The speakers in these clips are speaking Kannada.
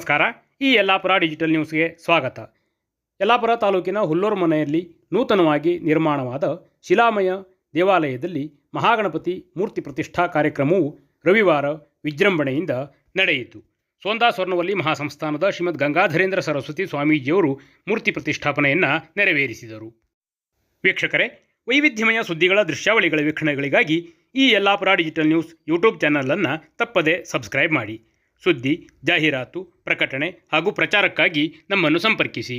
ನಮಸ್ಕಾರ. ಈ ಯಲ್ಲಾಪುರ ಡಿಜಿಟಲ್ ನ್ಯೂಸ್ಗೆ ಸ್ವಾಗತ. ಯಲ್ಲಾಪುರ ತಾಲೂಕಿನ ಹುಲ್ಲೂರು ಮನೆಯಲ್ಲಿ ನೂತನವಾಗಿ ನಿರ್ಮಾಣವಾದ ಶಿಲಾಮಯ ದೇವಾಲಯದಲ್ಲಿ ಮಹಾಗಣಪತಿ ಮೂರ್ತಿ ಪ್ರತಿಷ್ಠಾ ಕಾರ್ಯಕ್ರಮವು ರವಿವಾರ ವಿಜೃಂಭಣೆಯಿಂದ ನಡೆಯಿತು. ಸೋಂದಾ ಸ್ವರ್ಣವಲ್ಲಿ ಮಹಾಸಂಸ್ಥಾನದ ಶ್ರೀಮದ್ ಗಂಗಾಧರೇಂದ್ರ ಸರಸ್ವತಿ ಸ್ವಾಮೀಜಿಯವರು ಮೂರ್ತಿ ಪ್ರತಿಷ್ಠಾಪನೆಯನ್ನು ನೆರವೇರಿಸಿದರು. ವೀಕ್ಷಕರೇ, ವೈವಿಧ್ಯಮಯ ಸುದ್ದಿಗಳ ದೃಶ್ಯಾವಳಿಗಳ ವೀಕ್ಷಣೆಗಳಿಗಾಗಿ ಈ ಯಲ್ಲಾಪುರ ಡಿಜಿಟಲ್ ನ್ಯೂಸ್ ಯೂಟ್ಯೂಬ್ ಚಾನಲನ್ನು ತಪ್ಪದೇ ಸಬ್ಸ್ಕ್ರೈಬ್ ಮಾಡಿ. ಸುದ್ದಿ, ಜಾಹೀರಾತು, ಪ್ರಕಟಣೆ ಹಾಗೂ ಪ್ರಚಾರಕ್ಕಾಗಿ ನಮ್ಮನ್ನು ಸಂಪರ್ಕಿಸಿ.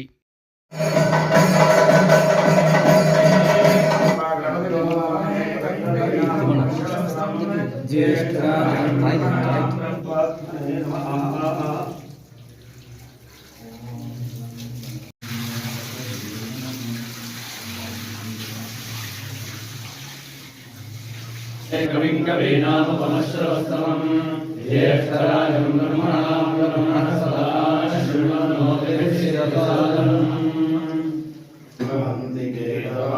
ज्येष्ठराजं ब्रह्मणां ब्रह्मणः सदा शृण्वन्नोतिभिर्षिरसादनं भवन्तिकेतवः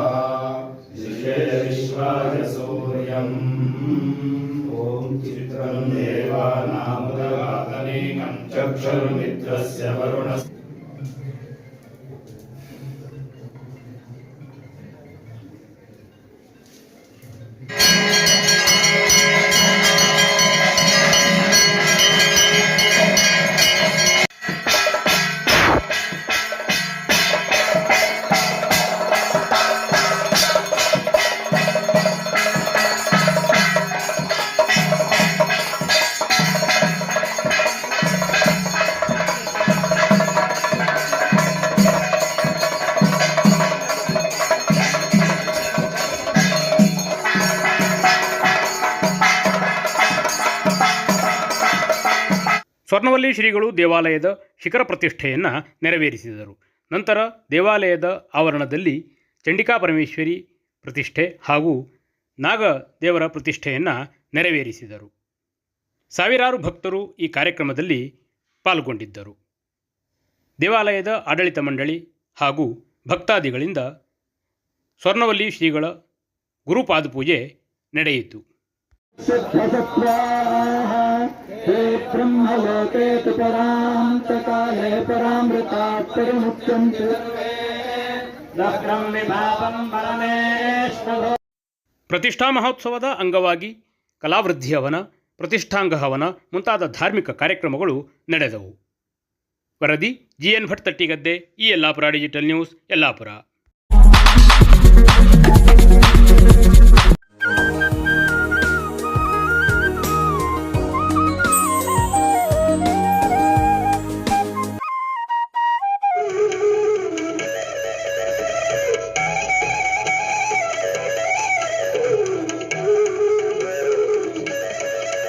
विश्वाय सूर्यम् ॐ चित्रं देवानामुदगातनीकं चक्षुर्मित्रस्य वरुणस्य ಸ್ವರ್ಣವಲ್ಲಿ ಶ್ರೀಗಳು ದೇವಾಲಯದ ಶಿಖರ ಪ್ರತಿಷ್ಠೆಯನ್ನು ನೆರವೇರಿಸಿದರು. ನಂತರ ದೇವಾಲಯದ ಆವರಣದಲ್ಲಿ ಚಂಡಿಕಾ ಪರಮೇಶ್ವರಿ ಪ್ರತಿಷ್ಠೆ ಹಾಗೂ ನಾಗದೇವರ ಪ್ರತಿಷ್ಠೆಯನ್ನು ನೆರವೇರಿಸಿದರು. ಸಾವಿರಾರು ಭಕ್ತರು ಈ ಕಾರ್ಯಕ್ರಮದಲ್ಲಿ ಪಾಲ್ಗೊಂಡಿದ್ದರು. ದೇವಾಲಯದ ಆಡಳಿತ ಮಂಡಳಿ ಹಾಗೂ ಭಕ್ತಾದಿಗಳಿಂದ ಸ್ವರ್ಣವಲ್ಲಿ ಶ್ರೀಗಳ ಗುರುಪಾದಪೂಜೆ ನಡೆಯಿತು. हे ब्रह्मलोके तु परान्तकाले परामृतात् परिमुच्यन्ते ಪ್ರತಿಷ್ಠಾ ಮಹೋತ್ಸವದ ಅಂಗವಾಗಿ ಕಲಾವೃದ್ಧಿ ಹವನ, ಪ್ರತಿಷ್ಠಾಂಗ ಹವನ ಮುಂತಾದ ಧಾರ್ಮಿಕ ಕಾರ್ಯಕ್ರಮಗಳು ನಡೆದವು. ವರದಿ GN ಭಟ್ ತಟ್ಟಿಗದ್ದೆ, ಈ ಯಲ್ಲಾಪುರ ಡಿಜಿಟಲ್ ನ್ಯೂಸ್, ಯಲ್ಲಾಪುರ.